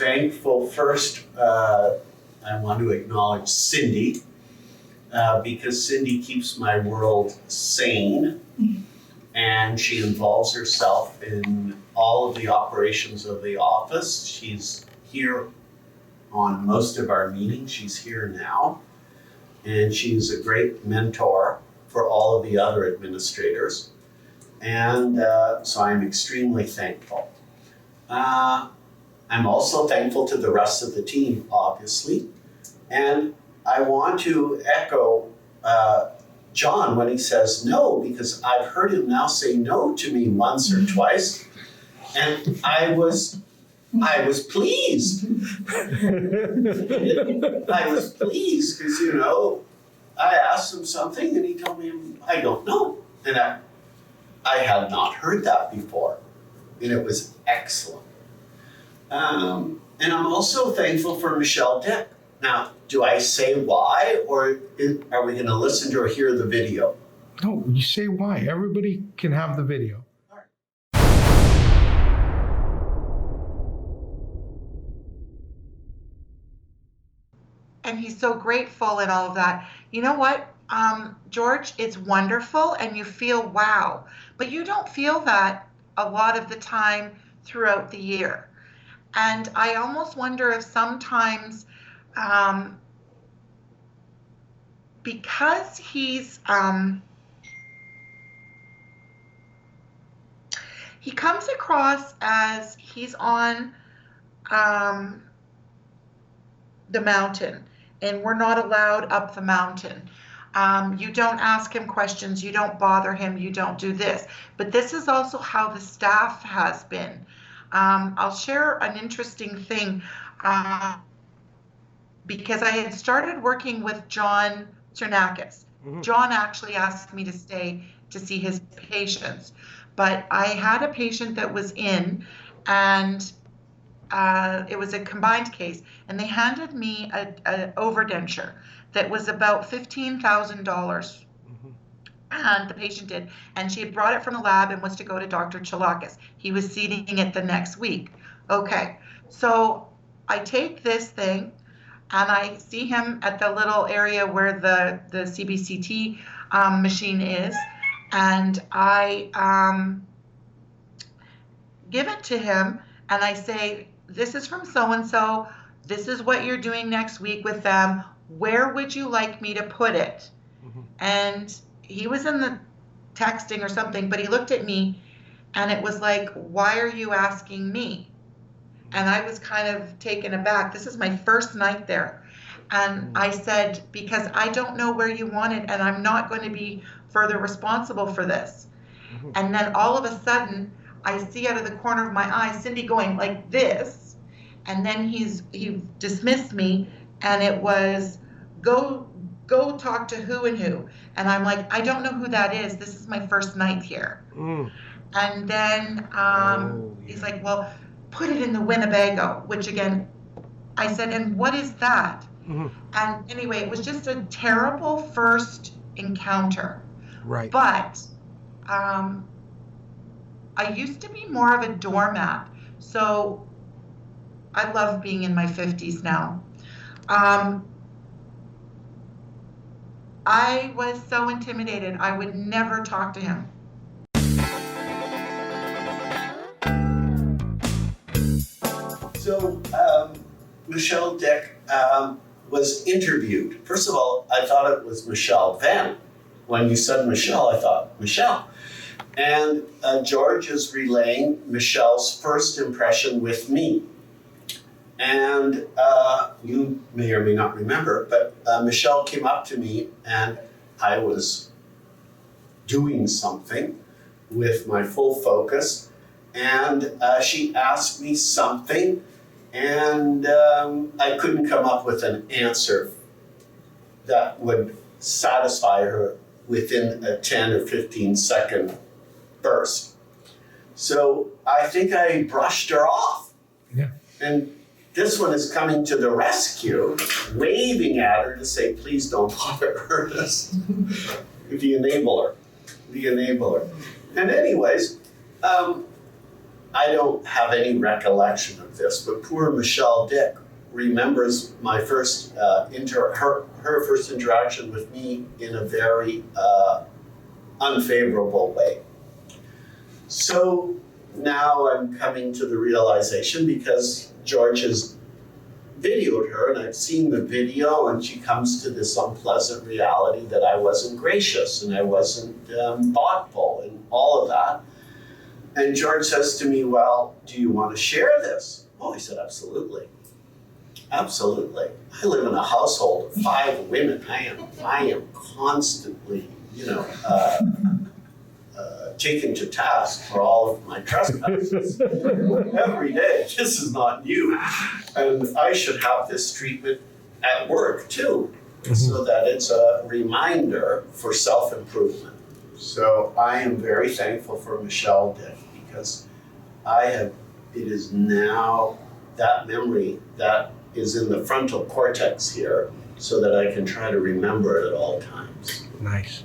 thankful. First, I want to acknowledge Cindy, because Cindy keeps my world sane, and she involves herself in all of the operations of the office. She's here on most of our meetings. She's here now, and she's a great mentor for all of the other administrators. And so I'm extremely thankful. I'm also thankful to the rest of the team, obviously. And I want to echo John when he says no, because I've heard him now say no to me once or twice. And I was pleased. I was pleased because, you know, I asked him something and he told me, I don't know. And I had not heard that before. And it was excellent. And I'm also thankful for Michelle Dick. Now, do I say why, or are we going to listen to or hear the video? No, you say why. Everybody can have the video. And he's so grateful and all of that. You know what, George, it's wonderful and you feel wow, but you don't feel that a lot of the time throughout the year. And I almost wonder if sometimes, because he comes across as he's on the mountain, and we're not allowed up the mountain. You don't ask him questions, you don't bother him, you don't do this. But this is also how the staff has been. I'll share an interesting thing, because I had started working with John Cholakis. John actually asked me to stay to see his patients, but I had a patient that was in, and it was a combined case, and they handed me an overdenture that was about $15,000. And the patient did, and she had brought it from the lab and was to go to Dr. Cholakis. He was seeing it the next week. Okay, so I take this thing and I see him at the little area where the CBCT machine is, and I give it to him and I say, this is from so-and-so, this is what you're doing next week with them, where would you like me to put it? And he was in the texting or something, but he looked at me and it was like, why are you asking me? And I was kind of taken aback. This is my first night there. And I said, because I don't know where you want it and I'm not going to be further responsible for this. And then all of a sudden, I see out of the corner of my eye, Cindy going like this. And then he dismissed me, and it was, go talk to who and who. And I'm like, I don't know who that is. This is my first night here. And then he's like, well, put it in the Winnebago, which again, I said, and what is that? And anyway, it was just a terrible first encounter. Right. But I used to be more of a doormat. So I love being in my 50s now. I was so intimidated. I would never talk to him. So Michelle Dick was interviewed. First of all, I thought it was Michelle. Then, when you said Michelle, I thought, Michelle. And George is relaying Michelle's first impression with me. And you may or may not remember, but Michelle came up to me and I was doing something with my full focus. And she asked me something, and I couldn't come up with an answer that would satisfy her within a 10 or 15 second burst. So I think I brushed her off. Yeah. And this one is coming to the rescue, waving at her to say, please don't bother her. The enabler. And anyways, I don't have any recollection of this, but poor Michelle Dick remembers my first her first interaction with me in a very unfavorable way. So now I'm coming to the realization, because George has videoed her and I've seen the video, and she comes to this unpleasant reality that I wasn't gracious and I wasn't thoughtful and all of that. And George says to me, well, do you want to share this? Oh, I said, absolutely. Absolutely. I live in a household of 5 women. I am constantly, taken to task for all of my trespasses every day. This is not new. And I should have this treatment at work too, so that it's a reminder for self-improvement. So I am very thankful for Michelle Dick, because it is now that memory that is in the frontal cortex here, so that I can try to remember it at all times. Nice.